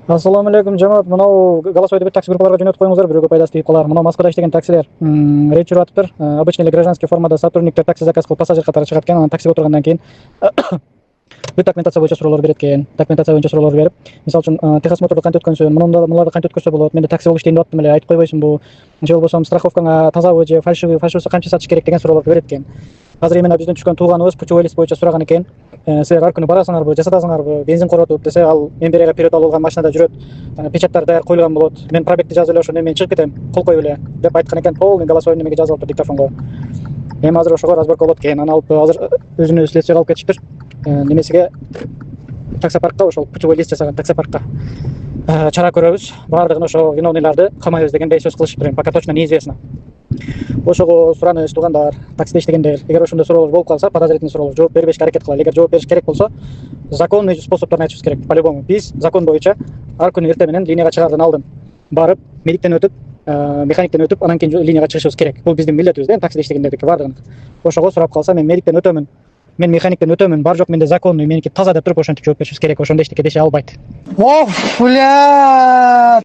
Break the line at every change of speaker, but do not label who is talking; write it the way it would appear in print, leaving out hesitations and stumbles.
Ассаламу алейкум, жамаат. Мынау голосовой деп такси группаларга жөнөтүп коюңуздар, бирөөгө пайдасы тийип калар. Мынау Москвада иштеген таксилер рейд жүрүп атыптыр. Обычный эле гражданский формада сотрудниктер такси заказ кылып пассажир катары чыгат экен. Анан таксиге отургандан кийин бүт документация боюнча суроолор берет экен. Документация боюнча суроолор берип, мисалы үчүн техосмотрду кантип өткөнсүң, муларды кантип өткөзсө болот, менде такси болуп иштейин деп аттым эле, айтып койбойсуңбу? Же болбосо страховкаңа тазабы же фальшивый канча сатыш керек деген суроолорду берет экен. Азыр именно бизден түшкөн тууганыбыз путевой лист боюнча сураган экен. Силер ар күнү барасыңарбы, жасатасыңарбы, бензин коротуп десе, ал мен бери вперед алып алган машинада жүрөт. Печаттар даяр коюлган болот. Мен пробегти жазып эле ошондо мен чыгып кетем, кол коюп эле деп айткан экен. Полный голосовой немеге жазып алыптыр диктофонго. Эми азыр ошого разборка болот экен. Аны алып азыр өзүнү следствияга алып кетишиптир. Немесиге таксопаркка, ошол путевой лист жасаган таксопаркка чара көрөбүз. Баардыгын ошо виновныйларды камайбыз дегендей сөз кылышыптыр. Пока точно неизвестно. Ошого сураныбыз туугандар, таксиде иштегендер. Эгер ошондой суроолор болуп калса, подозрительный суроолор, жооп бербешке аракет кылалы. Эгер жооп бериш керек болсо, законный способдорун айтышыбыз керек. По-любому биз закон боюнча ар күнү эртең менен линияга чыгаардан алдын барып, медиктен өтүп, механиктен өтүп, анан кийин линияга чыгышыбыз керек. Бул биздин милдетибиз да, таксиде иштегендердики баардыгын. Ошого сурап калса, мен медиктен өтөмүн, мен механиктен өтөмүн, бар жок менде законный, меники таза деп туруп ошентип жооп беришибиз керек. Ошондо эчтеке деше албайт.
Оф, бля!